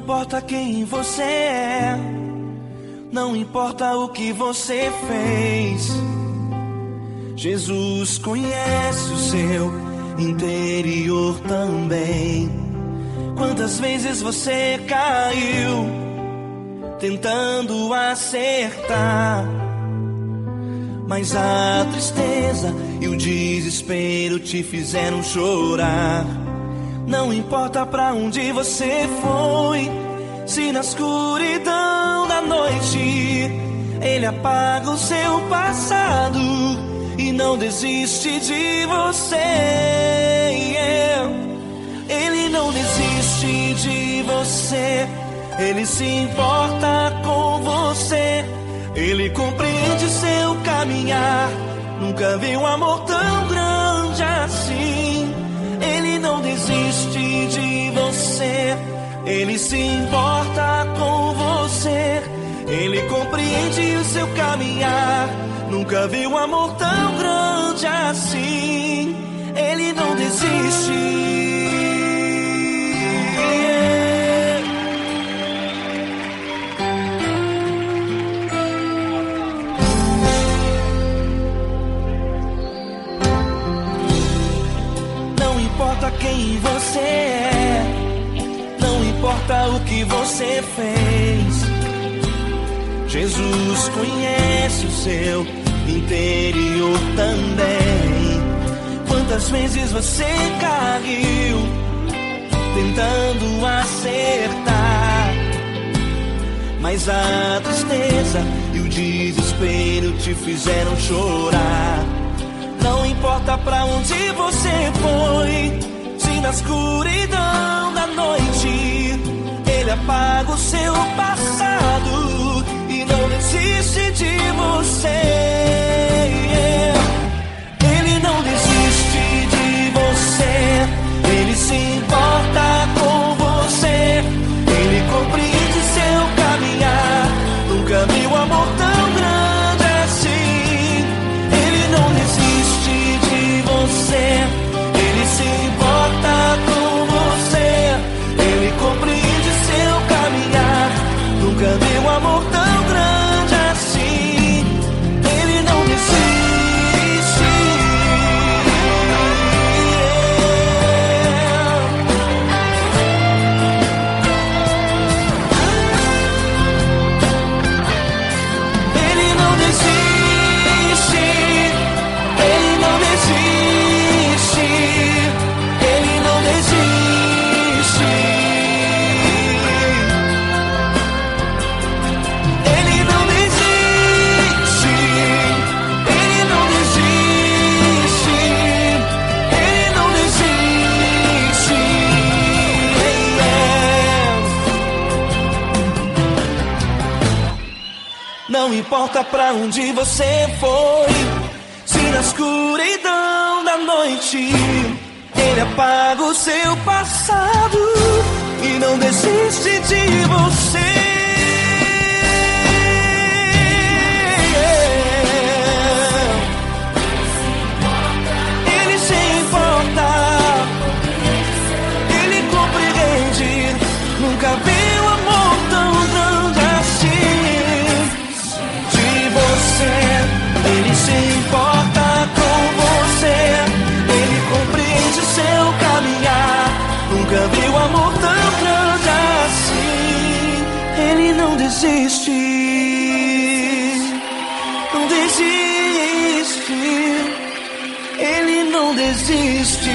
importa quem você é, não importa o que você fez, Jesus conhece o seu interior também. Quantas vezes você caiu tentando acertar, mas a tristeza e o desespero te fizeram chorar. Não importa pra onde você foi, se na escuridão da noite Ele apaga o seu passado e não desiste de você. Ele não desiste de você, Ele se importa com você, Ele compreende seu caminhar. Nunca vi um amor tão grande assim. Ele não desiste de você, Ele se importa com você, Ele compreende o seu caminhar. Nunca vi um amor tão grande assim. Ele não desiste. Não importa quem você é, não importa o que você fez, Jesus conhece o seu interior também. Quantas vezes você caiu tentando acertar, mas a tristeza e o desespero te fizeram chorar. Não importa pra onde você foi, se na escuridão da noite Ele apaga o seu passado e não desiste de você. Ele não desiste de você, Ele se importa com você, Ele compreende seu caminhar. Nunca vi um amor tão grande assim. Ele não desiste de você, Ele se importa com você, Ele compreende seu caminhar. Nunca vi um amor tão grande assim. Ele não desiste. Ele não desiste. Ele não desiste. Ele não desiste. Ele não desiste. Ele não desiste. Ele não desiste. Não importa pra onde você foi, se na escuridão da noite Ele apaga o seu passado e não desiste de você. Ele se importa, Ele compreende. Nunca vi um amor tão grande assim. De você, Ele se importa com você, Ele compreende seu caminhar. Nunca vi um amor tão grande assim. Ele não desiste, não desiste. Ele não desiste.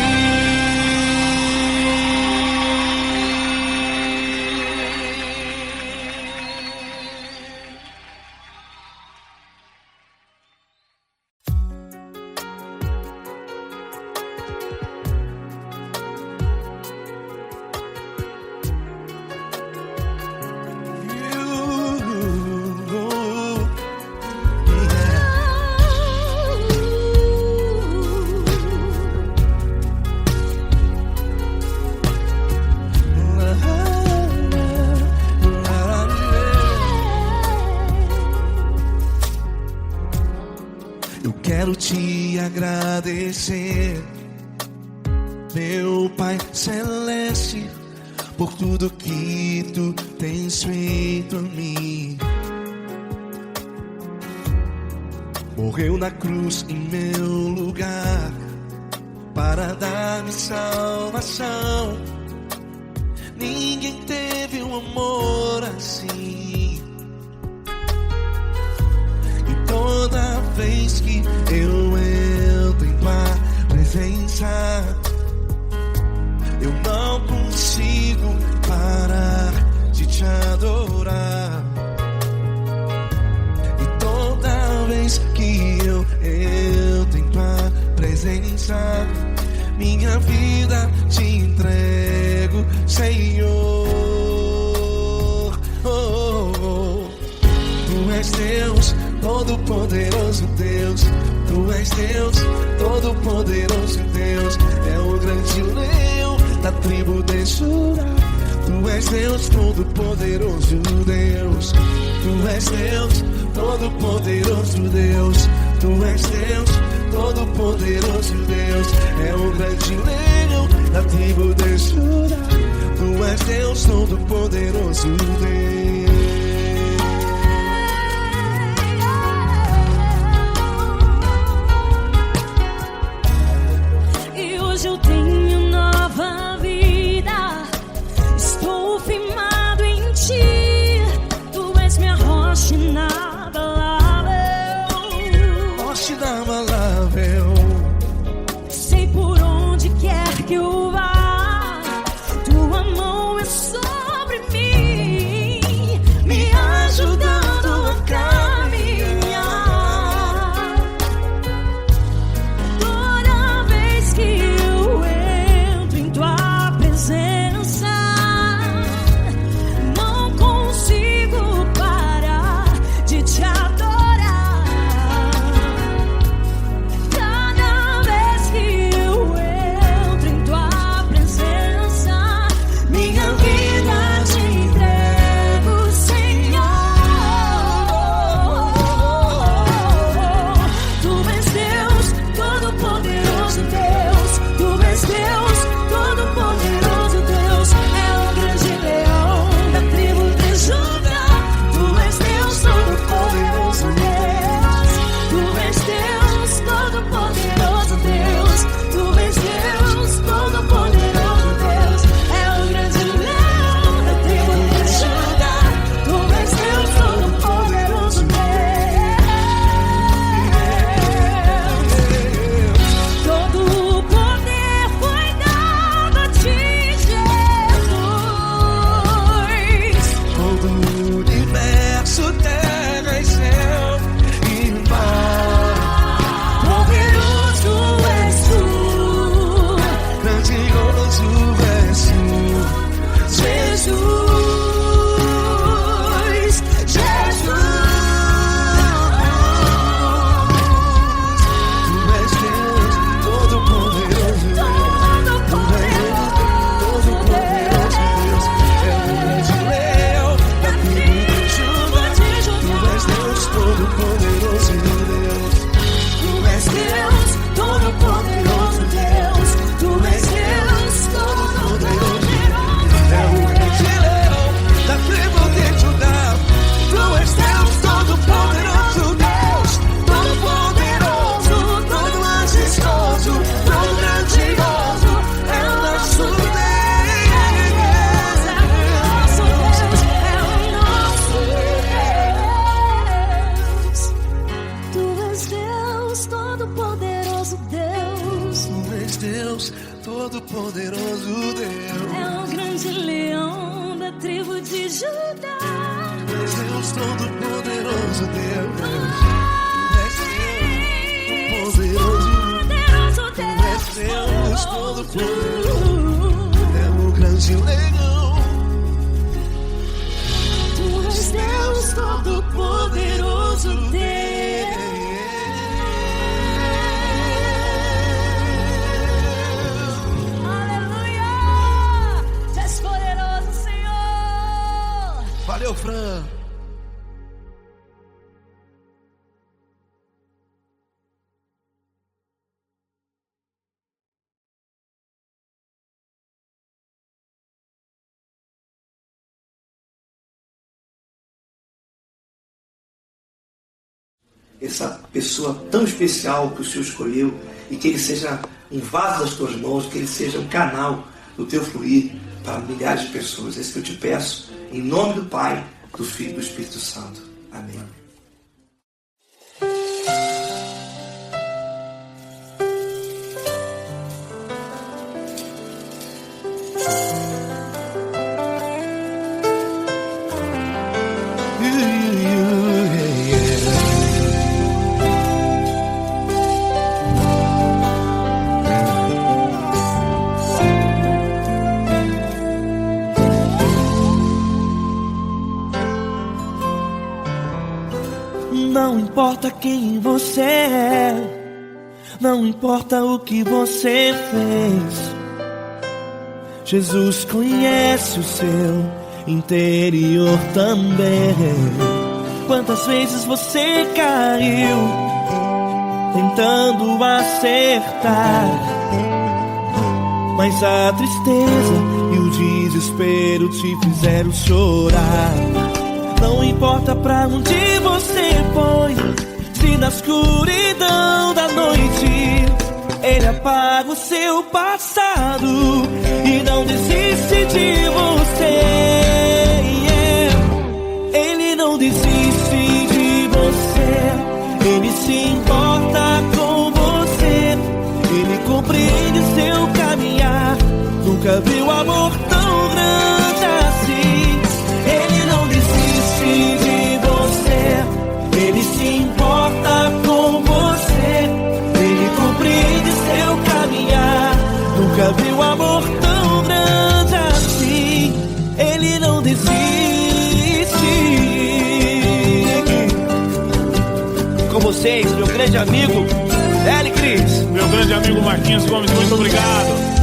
Eu quero te agradecer, meu Pai Celeste, por tudo que tu tens feito a mim. Morreu na cruz em meu lugar para dar-me salvação. Ninguém teve um amor assim. E toda vez que eu entro em tua presença, eu não consigo parar de te adorar. E toda vez que eu entro em tua presença, minha vida te entrego, Senhor. Oh, oh, oh. Tu és Deus, Todo-Poderoso Deus. Tu és Deus, Todo-Poderoso Deus. É o grande leão da tribo de Judá. Tu és Deus, Todo-Poderoso Deus. Tu és Deus, Todo-Poderoso Deus. Tu és Deus, Todo-Poderoso Deus. É o grande leão da tribo de Judá. Tu és Deus, Todo-Poderoso Deus. E hoje eu tenho nova vida. Estou firmado em ti. Tu és minha rocha inabalável. Rocha inabalável. Sei por onde quer que eu vá, tua mão é sobre mim, me ajudando a caminhar. Toda vez que eu entro em tua presença, não consigo parar de te adorar. Cada vez que eu entro em tua presença, minha vida te entrego, Senhor. Tu és Deus, Todo-Poderoso Deus. Tu és Deus, Todo-Poderoso Deus. É o grande leão da tribo de Judá. Tu és Deus, Todo-Poderoso Deus. Tu és Deus, Todo-Poderoso Deus. Tu és Deus, Todo-Poderoso Deus. É o grande leão da tribo de Judá. Tu és Deus, Todo-Poderoso Deus. Todo o poder foi dado a ti, Jesus. Todo o universo, terra e céu e mar. Poderoso és tu, Grandioso és tu, Jesus. Jesus. Tu és Deus, Todo-Poderoso Deus. Tu és Deus, Todo-Poderoso Deus. É o grande leão da tribo de Judá. Tu és Deus, Todo-Poderoso Deus. Tu és Deus, Todo-Poderoso Deus. Tu és Deus, Todo-Poderoso. É o grande leão da tribo de Judá. Tu és Deus, Todo-Poderoso Deus. Todo-Poderoso, todo majestoso, todo grandioso. É o nosso Deus. É o nosso Deus, é o nosso Deus. Tu és Deus, Todo-Poderoso Deus. Tu és Deus, Todo-Poderoso Deus. É o grande leão da tribo de Judá. Tu és Deus, Todo-Poderoso Deus. Tu és Deus, Todo-Poderoso. Poderoso Tu és Deus, Todo-Poderoso. É o grande leão. Tu és Deus, Todo-Poderoso Deus. Aleluia! Tu és poderoso, Senhor. Valeu, Fran. essa pessoa tão especial que o Senhor escolheu, e que ele seja um vaso das tuas mãos, que ele seja um canal do teu fluir para milhares de pessoas. É isso que eu te peço, em nome do Pai, do Filho e do Espírito Santo. Amém. Não importa quem você é, não importa o que você fez, Jesus conhece o seu interior também. Quantas vezes você caiu tentando acertar, mas a tristeza e o desespero te fizeram chorar. Não importa pra onde você foi, se na escuridão da noite Ele apaga o seu passado e não desiste de você. Ele não desiste de você, Ele se importa com você, Ele compreende seu caminhar. Nunca viu amor tão grande assim. Ele não desiste de você, Ele se importa com você, Ele compreende seu caminhar. Nunca viu amor tão grande assim. Ele não desiste. Com vocês, meu grande amigo Eli Cris, meu grande amigo Marquinhos Gomes, muito obrigado.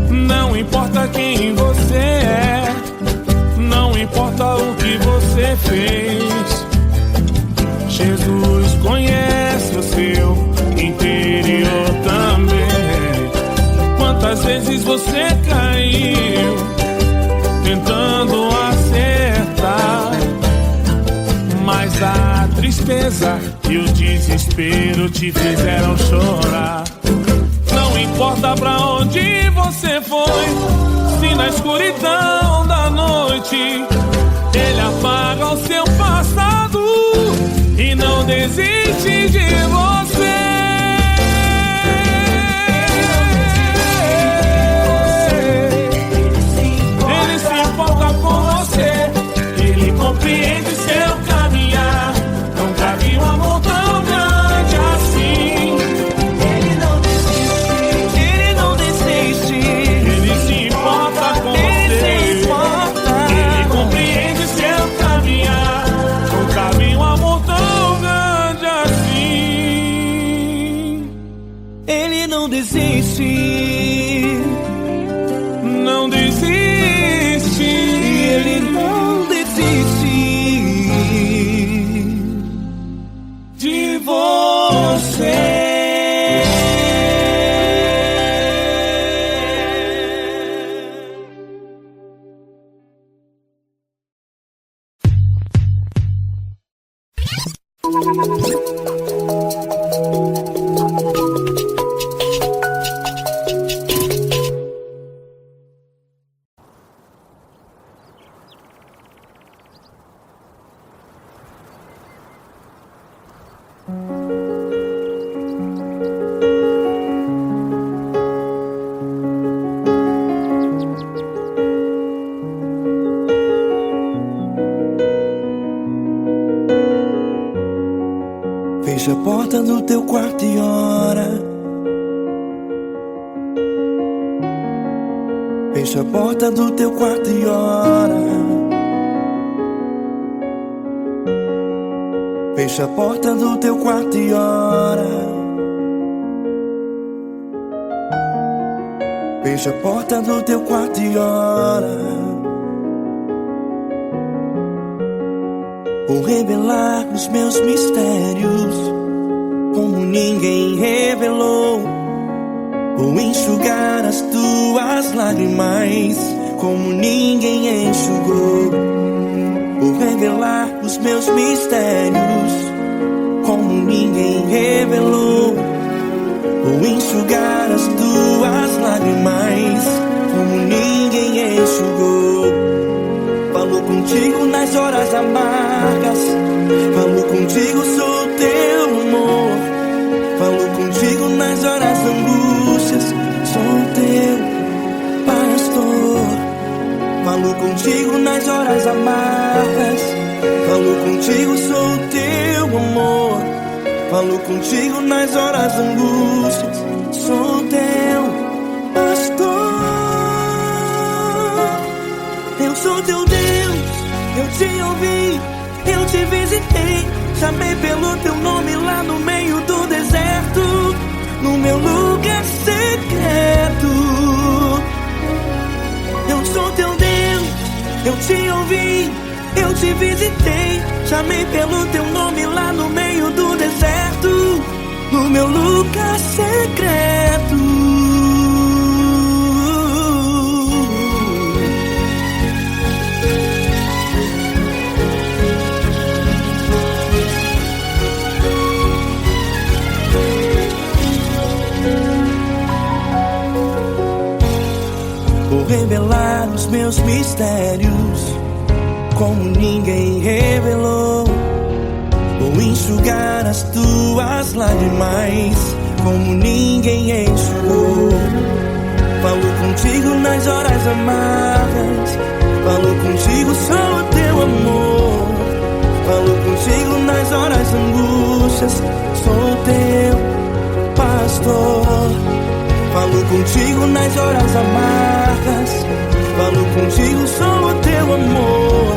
Não importa quem você é, não importa o que você fez, Jesus conhece o seu interior também. Quantas vezes você caiu tentando acertar, mas a tristeza e o desespero te fizeram chorar. Não importa pra onde você foi, se na escuridão da noite Ele apaga o seu passado e não desiste de você. Ele se importa com você, Ele compreende seu caminhar. Nunca vi um amor tão grande assim. Não desiste, Ele não desiste de você. Fecha a porta do teu quarto e ora. Fecha a porta do teu quarto e ora. Fecha a porta do teu quarto e ora. Fecha a porta do teu quarto e ora. Vou revelar os meus mistérios como ninguém revelou. Vou enxugar as tuas lágrimas como ninguém enxugou. Vou revelar os meus mistérios como ninguém revelou. Vou enxugar as tuas lágrimas como ninguém enxugou. Falo contigo nas horas amargas, falo contigo, sou teu amor. Falo contigo nas horas angústias, sou teu pastor. Falo contigo nas horas amargas, falo contigo, sou teu amor. Falo contigo nas horas angústias, sou teu pastor. Eu sou teu Deus, eu te ouvi, eu te visitei. Chamei pelo teu nome lá no meio do deserto, no meu lugar secreto. Eu sou teu Deus, eu te ouvi, eu te visitei. Chamei pelo teu nome lá no meio do deserto, no meu lugar secreto. Vou revelar os meus mistérios como ninguém revelou. Vou enxugar as tuas lágrimas como ninguém enxugou. Falo contigo nas horas amargas, falo contigo, sou teu amor. Falo contigo nas horas angústias, sou teu pastor. Falo contigo nas horas amargas, falo contigo, sou o teu amor.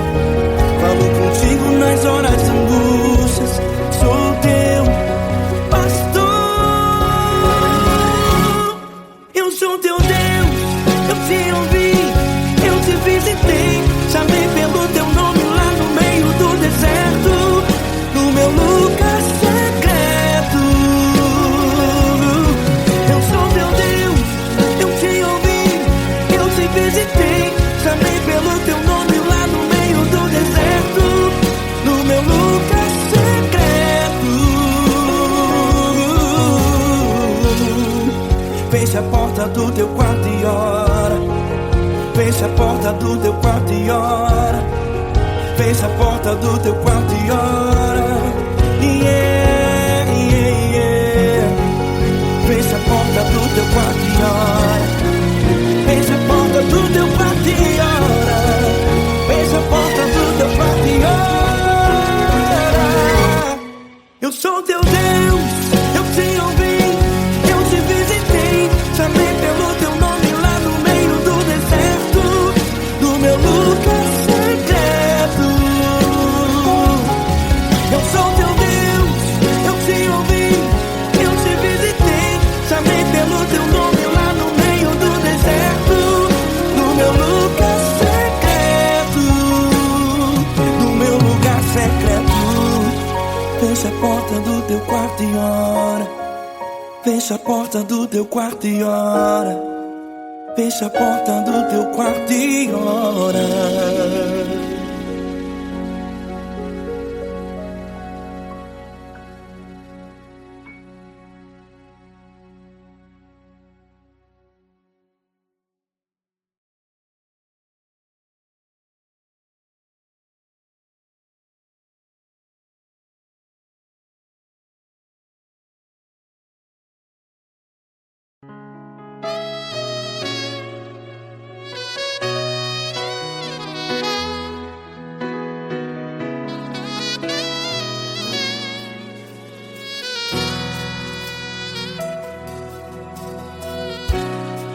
Falo contigo nas horas angústias, sou teu pastor. Eu sou teu Deus, eu te ouvi, eu te visitei. Chamei pelo teu nome lá no meio do deserto, no meu lugar secreto. Eu sou teu Deus, eu te ouvi, eu te visitei. Chamei pelo teu nome lá no meio do deserto, no meu lugar secreto. Fecha a porta do teu quarto e ora. Fecha a porta do teu quarto e ora. Fecha a porta do teu quarto e ora. Yeah, yeah, yeah. Fecha a porta do teu quarto e ora. Fecha a porta do teu quarto e ora. Fecha a porta do teu quarto e ora. Eu sou teu Deus, eu te ouvi, eu te visitei. Chamei pelo teu nome lá no meio do deserto, no meu lugar secreto. Eu sou teu Deus, eu te ouvi, eu te visitei. Chamei pelo teu nome lá no meio do deserto, no meu lugar secreto, no meu lugar secreto. Fecha a porta do teu quarto e ora. Fecha a porta do teu quarto e ora. Fecha a porta do teu quarto e ora.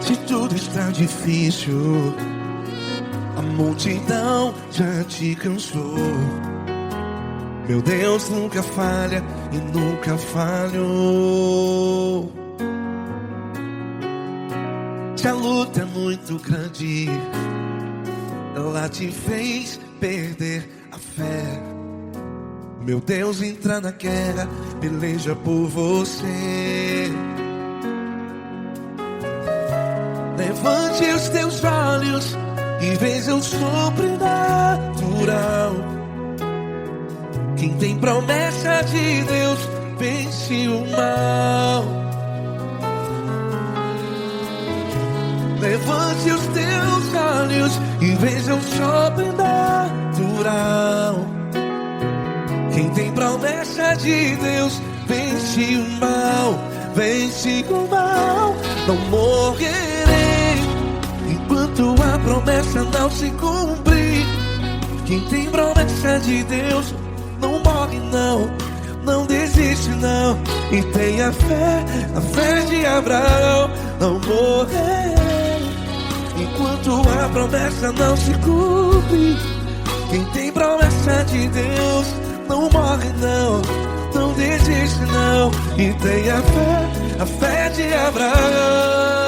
Se tudo está difícil, a multidão já te cansou. Meu Deus nunca falha e nunca falhou. Se a luta é muito grande, ela te fez perder a fé. Meu Deus entra na guerra, peleja por você. Levante os teus olhos e veja o sobrenatural. Quem tem promessa de Deus vence o mal. Levante os teus olhos e veja o sobrenatural. Quem tem promessa de Deus vence o mal, vence o mal. Não morrerei enquanto a promessa não se cumprir. Quem tem promessa de Deus não morre não, não desiste não. E tem a fé de Abraão. Não morrerei enquanto a promessa não se cumpre. Quem tem promessa de Deus não morre não, não desiste não. E tem a fé de Abraão.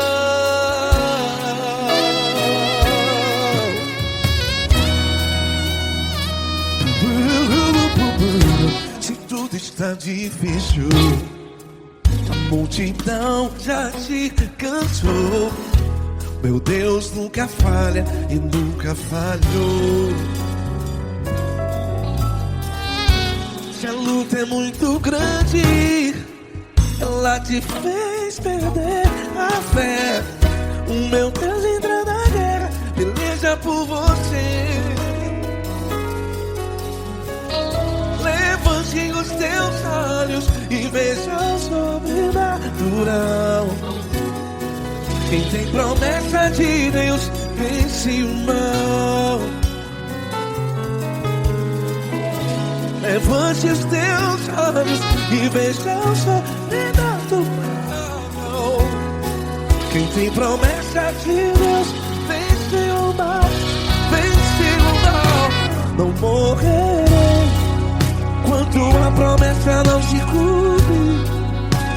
Se tudo está difícil, a multidão já te cansou. Meu Deus nunca falha e nunca falhou. Se a luta é muito grande, ela te fez perder a fé. O meu Deus entra na guerra, peleja por você. Levante os teus olhos e veja o sobrenatural. Quem tem promessa de Deus vence o mal. Levante os teus olhos e veja o sobrenatural. Quem tem promessa de Deus vence o mal, vence o mal. Não morrerei enquanto a promessa não se cumpre.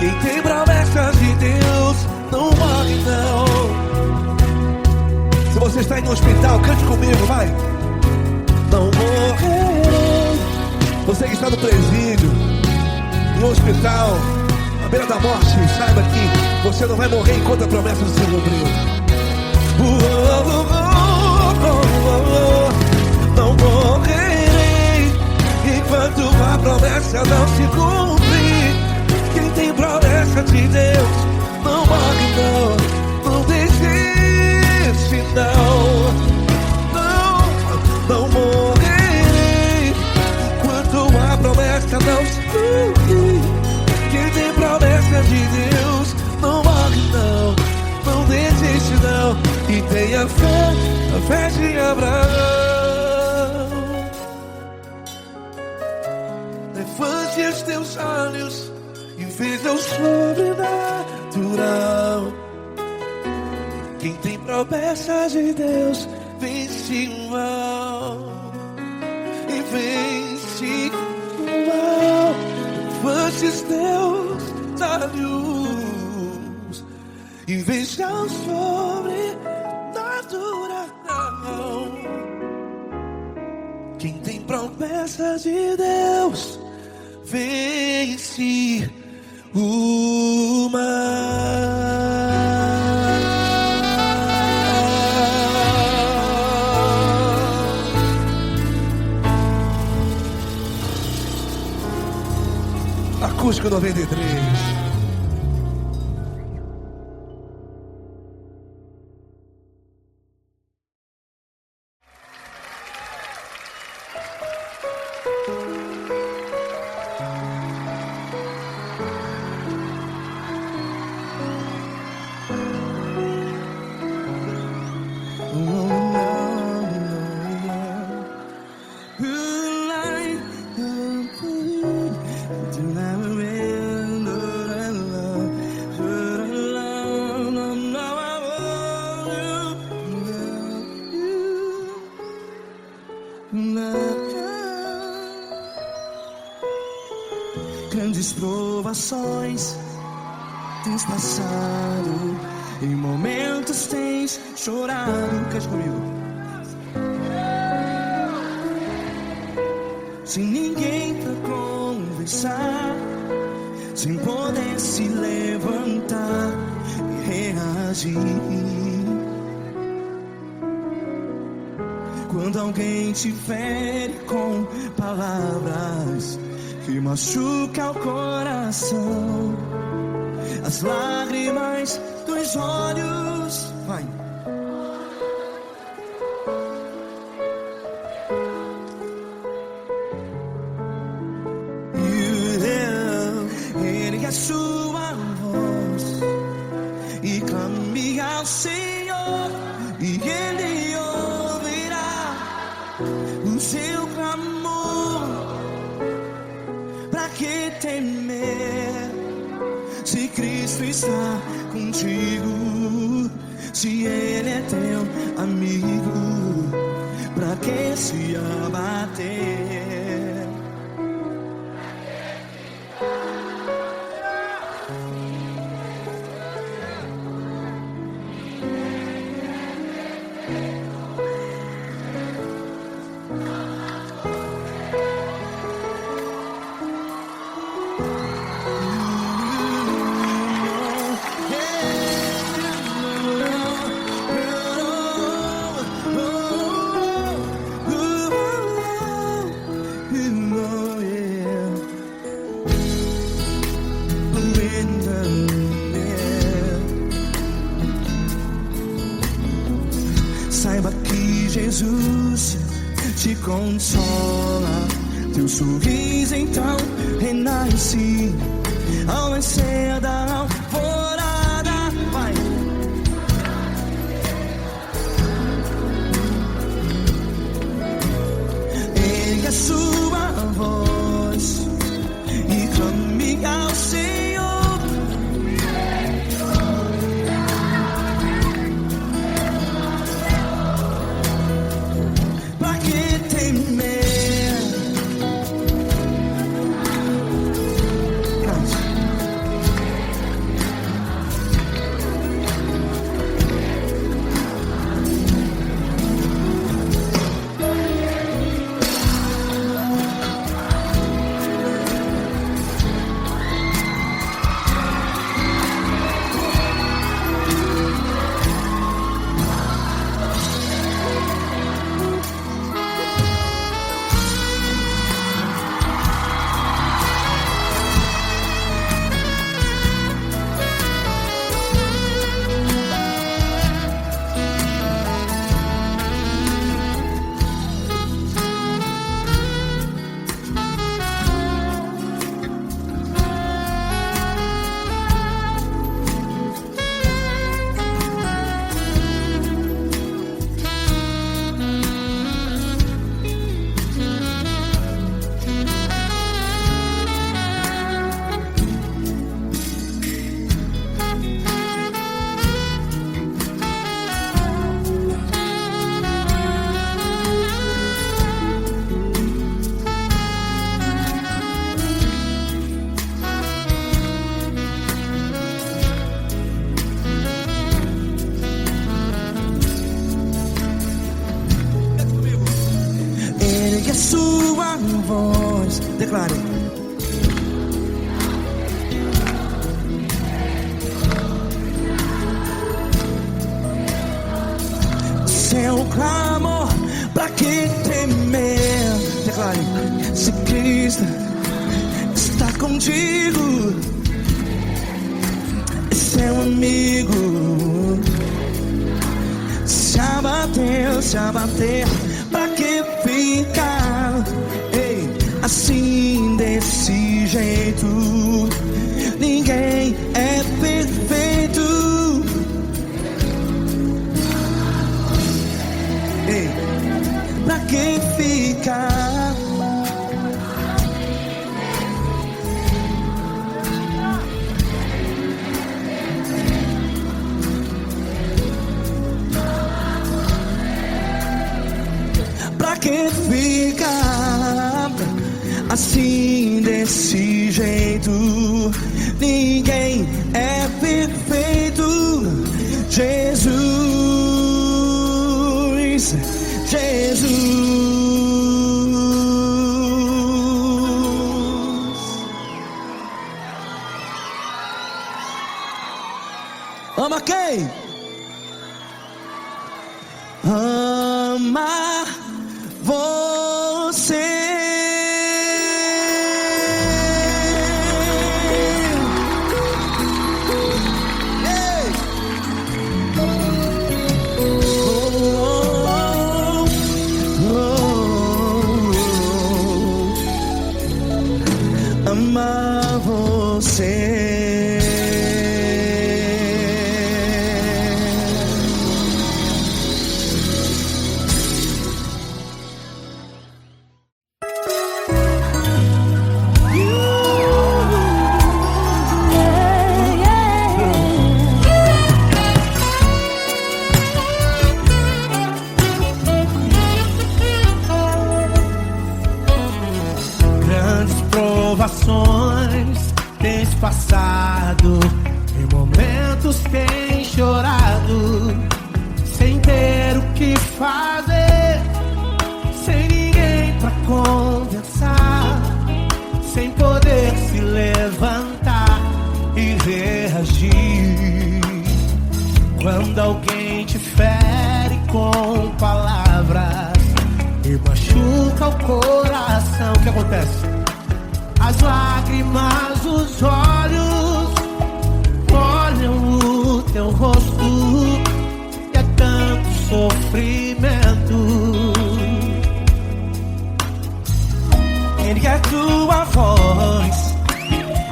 Quem tem promessa de Deus não morre não. Se você está aí no hospital, cante comigo, vai. Não morrerei. Você que está no presídio, no hospital, à beira da morte, saiba que você não vai morrer enquanto a promessa não se cumpriu. Não morrerei enquanto a promessa não se cumprir. Quem tem promessa de Deus não morre não, não desiste não. Não morrerei enquanto a promessa não se cumprir. Quem tem promessa de Deus não morre não, não desiste não. E tem a fé de Abraão. Levante os teus olhos e veja o sobrenatural. Quem tem promessa de Deus vence o mal, e vence o mal. Levante os teus olhos e veja o sobrenatural. Quem tem promessa de Deus vence o mal. Acústico 93. Grandes provações tens passado, em momentos tens chorado. Cante comigo. Sem ninguém pra conversar, sem poder se levantar e reagir. Quando alguém te fere com palavras que machuca o coração, as lágrimas dos olhos, vai. Ele é sua voz e clame ao Senhor, e Ele ouvirá o seu clamor. Pra que temer, se Cristo está contigo? Se Ele é teu amigo, pra que se abater? Saiba que Jesus te consola, teu sorriso então renasce ao nascer da alvorada. Vai. Ele é sua voz e clame ao Senhor. A sua voz, declare. Seu clamor, pra que temer? Declare. Se Cristo está contigo, é seu amigo. Se abater, pra que ficar assim desse jeito? Ninguém é perfeito. Pra que ficar? Pra que ficar assim desse jeito? Ninguém é perfeito. Jesus, Jesus. Ama quem? Ama provações tens passado, em momentos tens chorado, sem ter o que fazer, sem ninguém pra conversar, sem poder se levantar e reagir. Quando alguém te fere com palavras e machuca o coração, o que acontece? As lágrimas dos olhos molham o teu rosto e é tanto sofrimento. Ergue a tua voz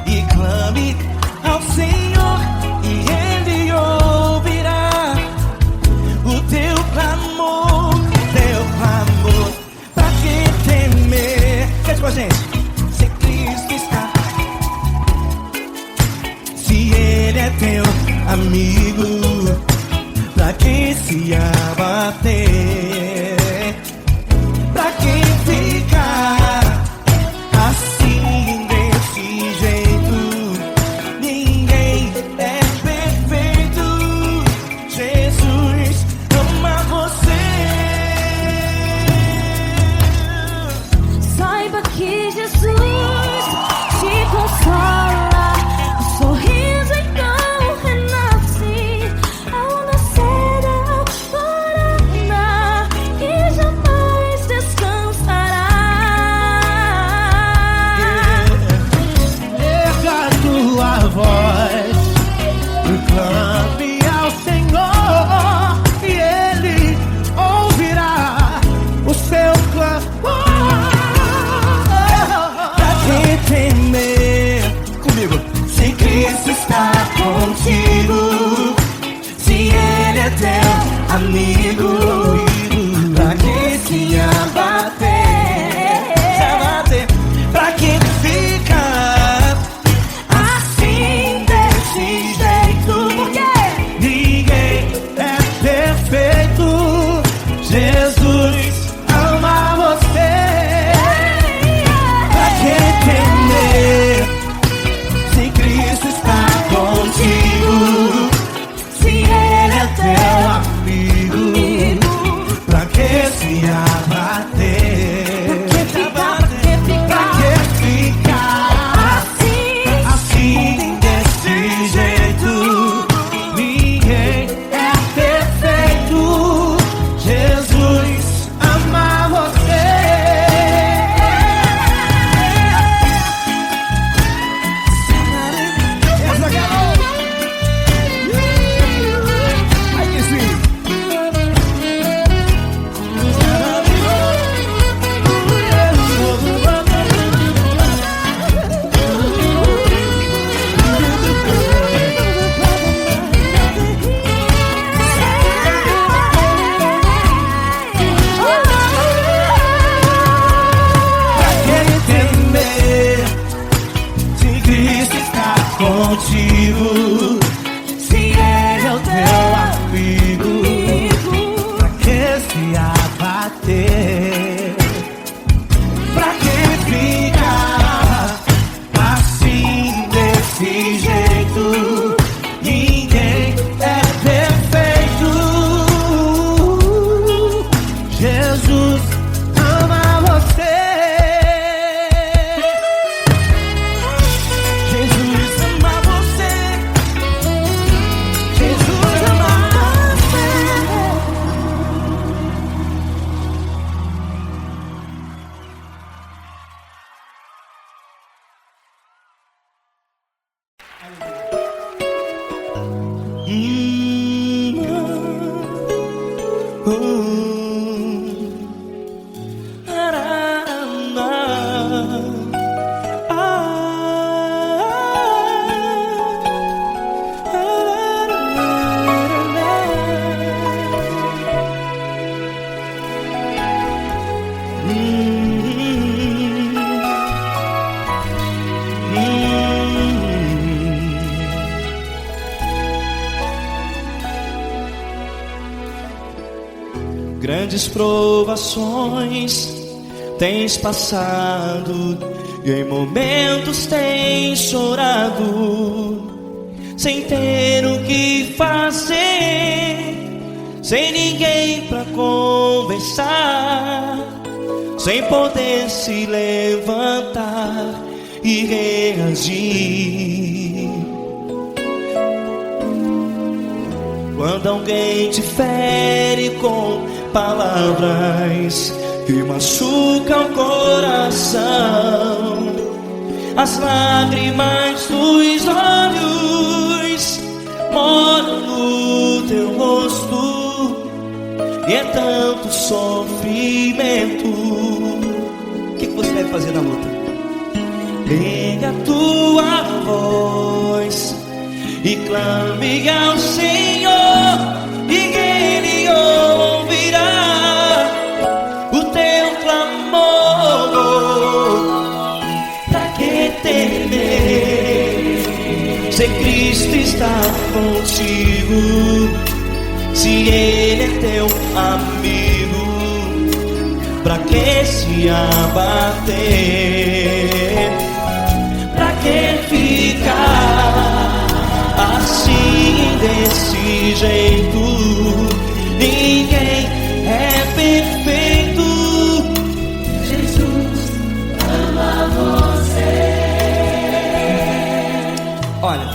e clame ao Senhor, e Ele ouvirá o teu clamor, pra que temer? Cante com a gente. Se Cristo está, se Ele é teu amigo, pra que se abater? Pra que ficar assim desse jeito? Ninguém é perfeito. Jesus ama você. Saiba que Jesus te consola, o sorriso então renasce ao nascer da alvorada e jamais descansará. Erga a tua voz e clame ao Senhor, e Ele ouvirá o seu clamor. Pra que temer? Comigo. Se Cristo está contigo, se Ele é teu amigo, pra que se abater? Pra que ficar assim desse jeito? Ninguém é perfeito. Jesus ama você. Pra que temer? Se Cristo está contigo, se Ele é teu amigo, pra que se abater? Pra que ficar assim desse jeito? Ninguém é perfeito. Jesus ama você. Pra que temer? Se Cristo está contigo, se Ele é o teu amigo, Pra que se abater? pra que ficar assim desse jeito? Ninguém é perfeito. Jesus ama você. Jesus ama você. Jesus ama você. Grandes provações tens passado, e em momentos tem chorado, sem ter o que fazer, sem ninguém pra conversar, sem poder se levantar e reagir. Quando alguém te fere com palavras que machucam o coração, as lágrimas dos olhos moram no teu rosto, e é tanto sofrimento. O que você deve fazer na luta? Erga a tua voz e clame ao Senhor, e Ele ouvirá o teu clamor. Pra que temer, se Cristo está contigo, se Ele é teu amigo? Pra que se abater? Pra que ficar assim, desse jeito? Ninguém é perfeito. Jesus ama você. Olha,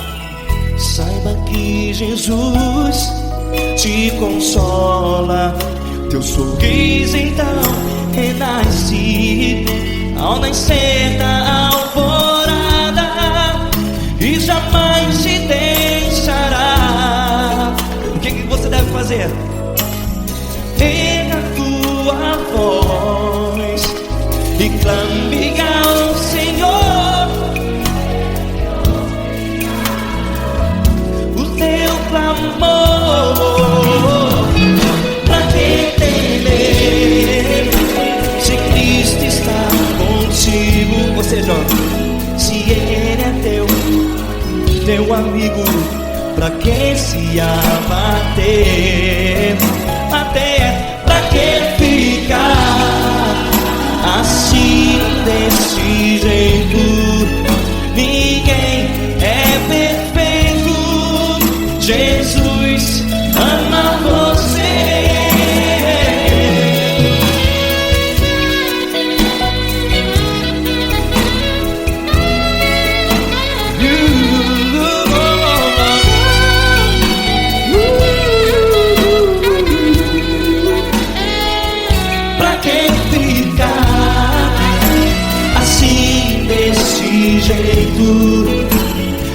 saiba que Jesus te consola, teu sorriso então renasce ao nascer da alvorada, e jamais te deixará. O que você deve fazer? Erga a tua voz e clame ao Senhor, o teu clamor. Pra que temer, se Cristo está contigo? Ou seja, se Ele é teu amigo, pra que se abater? Até pra que ficar assim, desse jeito? Ninguém é perfeito. Jesus ama você.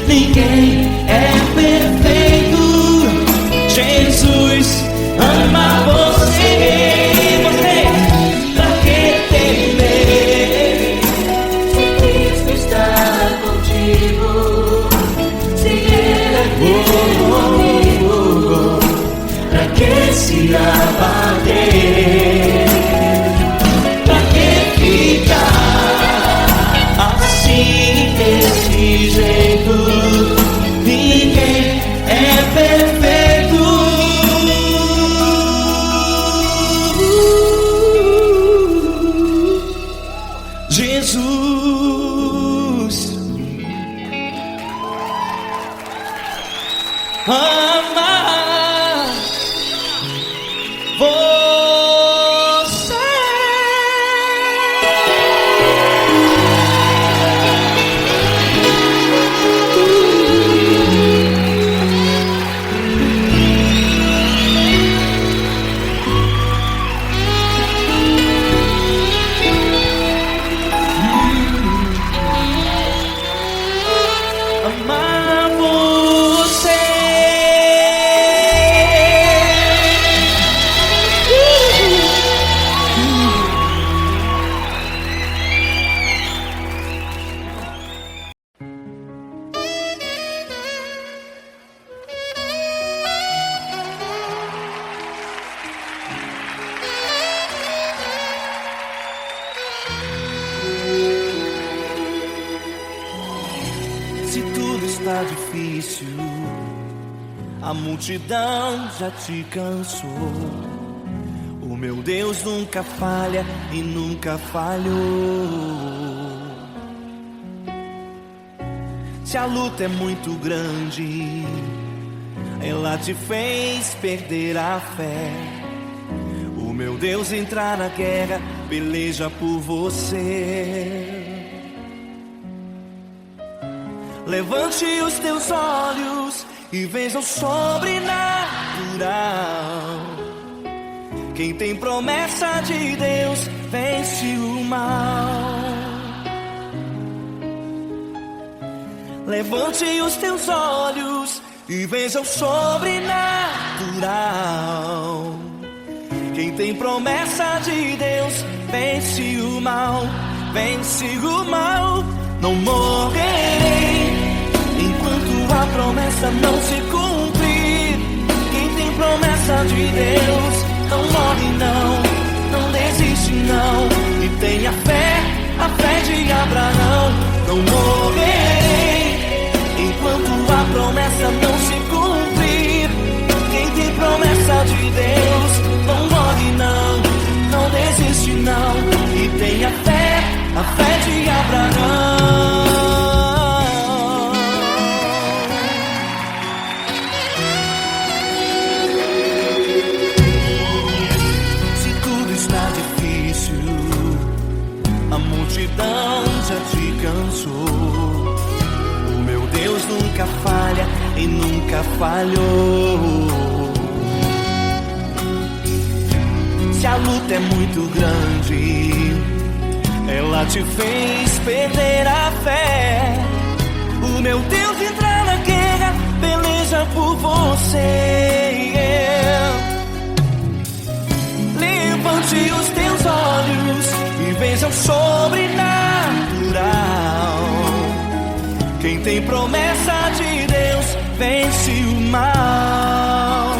Ninguém é perfeito. Jesus ama você. Pra que temer, se Cristo está contigo, se Ele é teu amigo? Pra que se abater? Pra que ficar assim, desse jeito? Ninguém é perfeito. Jesus ama você. Amar você. Se tudo está difícil, a multidão já te cansou. O meu Deus nunca falha e nunca falhou. Se a luta é muito grande, ela te fez perder a fé. O meu Deus entrar na guerra, peleja por você. Levante os teus olhos e veja o sobrenatural. Quem tem promessa de Deus vence o mal. Levante os teus olhos e veja o sobrenatural. Quem tem promessa de Deus vence o mal. Vence o mal. Não morrerei enquanto a promessa não se cumprir. Quem tem promessa de Deus não morre não, não desiste não. E tenha fé, a fé de Abraão. Não morrerei enquanto a promessa não se cumprir. Quem tem promessa de Deus não morre não, não desiste não. E tenha fé, a fé de Abraão. A multidão já te cansou. O meu Deus nunca falha e nunca falhou. Se a luta é muito grande, ela te fez perder a fé. O meu Deus entrar na guerra, peleja por você. Levante os teus olhos e veja o sobrenatural. Quem tem promessa de Deus vence o mal.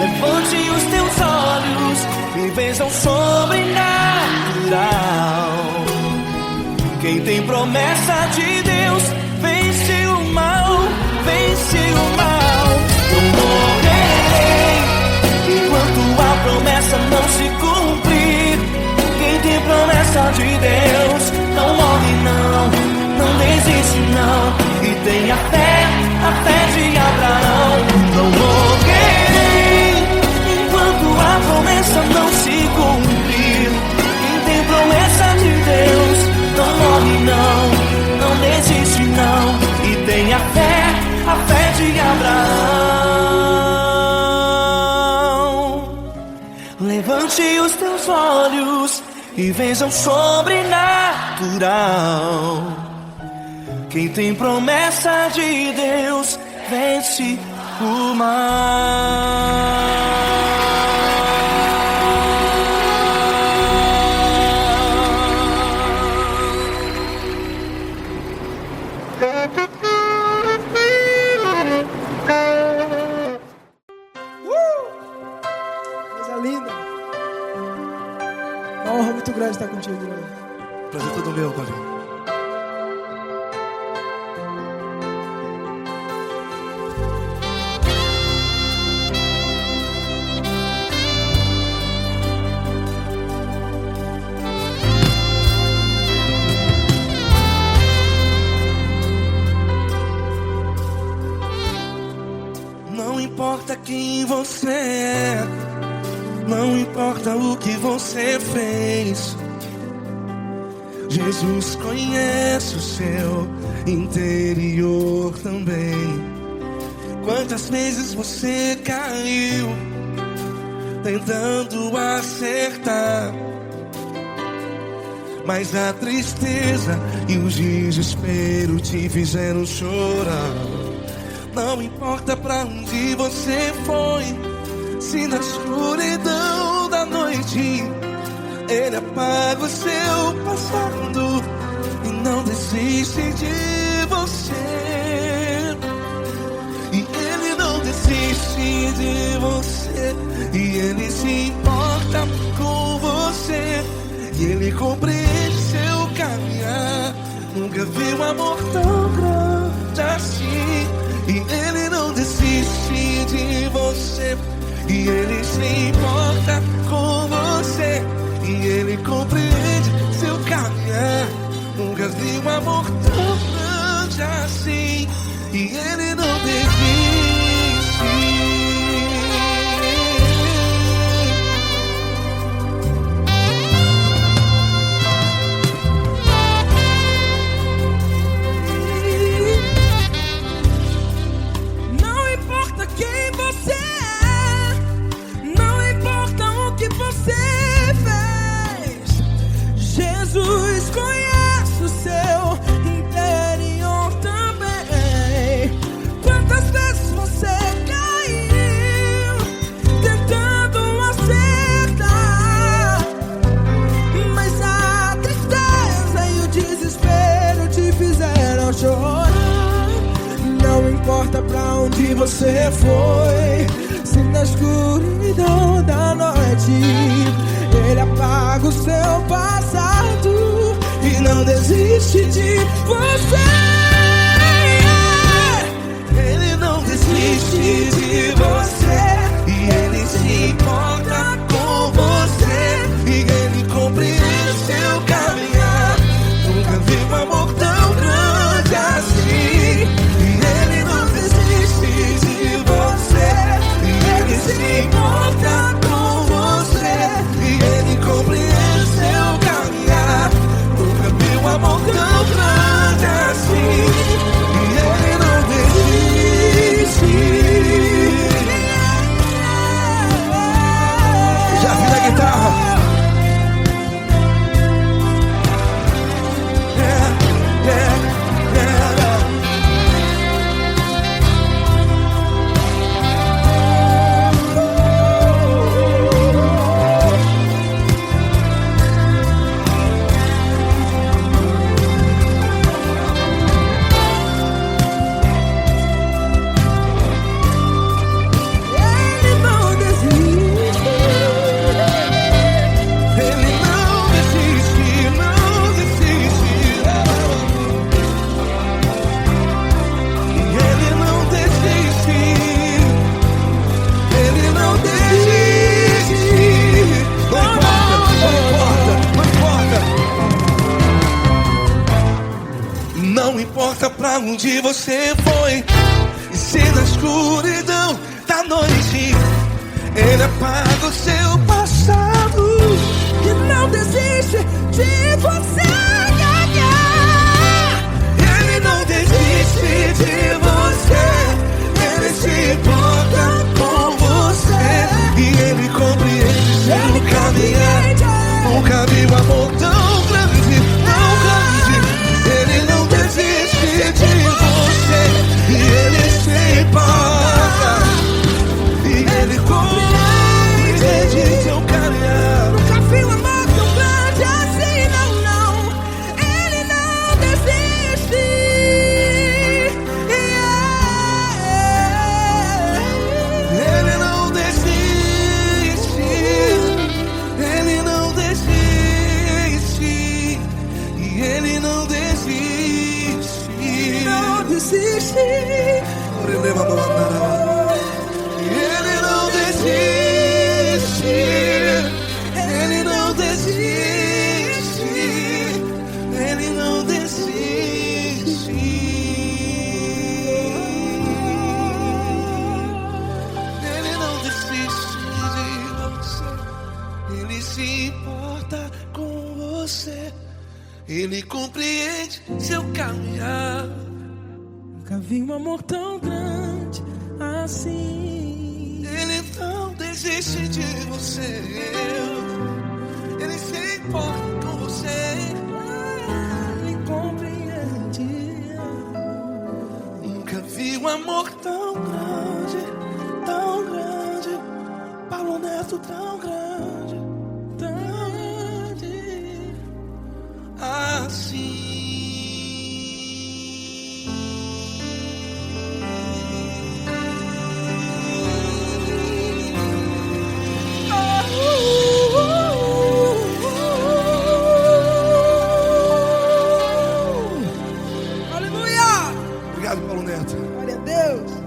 Levante os teus olhos e veja o sobrenatural. Quem tem promessa de Deus vence o mal. Vence o mal. Não morrerei enquanto a promessa não se cumprir. Quem tem promessa de Deus não morre não, não desiste não. E tenha fé, a fé de Abraão. Não morrerei enquanto a promessa não se cumprir. Quem tem promessa de Deus não morre não, não desiste não. E tenha fé, a fé de Abraão. Levante os teus olhos e veja o sobrenatural. Quem tem promessa de Deus vence o mal. Coisa linda. Uma honra muito grande estar contigo, Deus. Prazer todo meu, Paulinho. Não importa quem você é, não importa o que você fez, Jesus conhece o seu interior também. Quantas vezes você caiu tentando acertar, mas a tristeza e o desespero te fizeram chorar. Não importa pra onde você foi, se na escuridão da noite Ele apaga o seu passado e não desiste de você. E Ele não desiste de você, e Ele se importa com você, e Ele compreende seu caminhar. Nunca vi um amor tão grande assim. E Ele não desiste de você, e Ele se importa com você, e Ele compreende seu caminhar. Nunca vi amor tão grande assim, e Ele não desiste. Não importa quem você é, não importa o que você fez, Jesus conhece o seu interior também. Quantas vezes você caiu tentando acertar, mas a tristeza e o desespero te fizeram chorar. Não importa pra onde você foi, se na escuridão da noite Ele apaga o seu passado e não desiste de você. Ele não desiste de você, e Ele se importa com você, e Ele compreende seu caminhar. Nunca vi um amor tão grande assim, e Ele não desiste de você, e Ele se importa com você, e Ele compreende seu caminhar. Nunca vi um amor tão grande assim, e Ele não desiste. Já vi na guitarra. Ele não desiste. Ele não desiste, não desiste. Ele não desiste. Ele não desiste. Não importa. Não importa pra onde você foi, e se na escuridão da noite Ele apaga o seu passado. E não desiste de você. Ele não desiste de você, Ele se importa com você, e Ele compreende seu caminhar. Nunca vi um amor tão grande, tão grande. Ele não desiste de você, e Ele se importa, e Ele compreende seu caminhar. Nunca vi um amor tão grande assim, não, não. Ele não desiste. Ele não desiste, Ele não desiste, e Ele não desiste. Não desiste. Ele não desiste, Ele não desiste, Ele não desiste. Ele não desiste de você, Ele se importa com você, Ele compreende seu caminhar. Nunca vi um amor tão grande assim. Ele não desiste de você, Ele se importa com você, Ele compreende. nunca vi um amor tão grande, Paulo Neto tão grande, assim. Aleluia! Obrigado, Paulo Neto. Glória a Deus.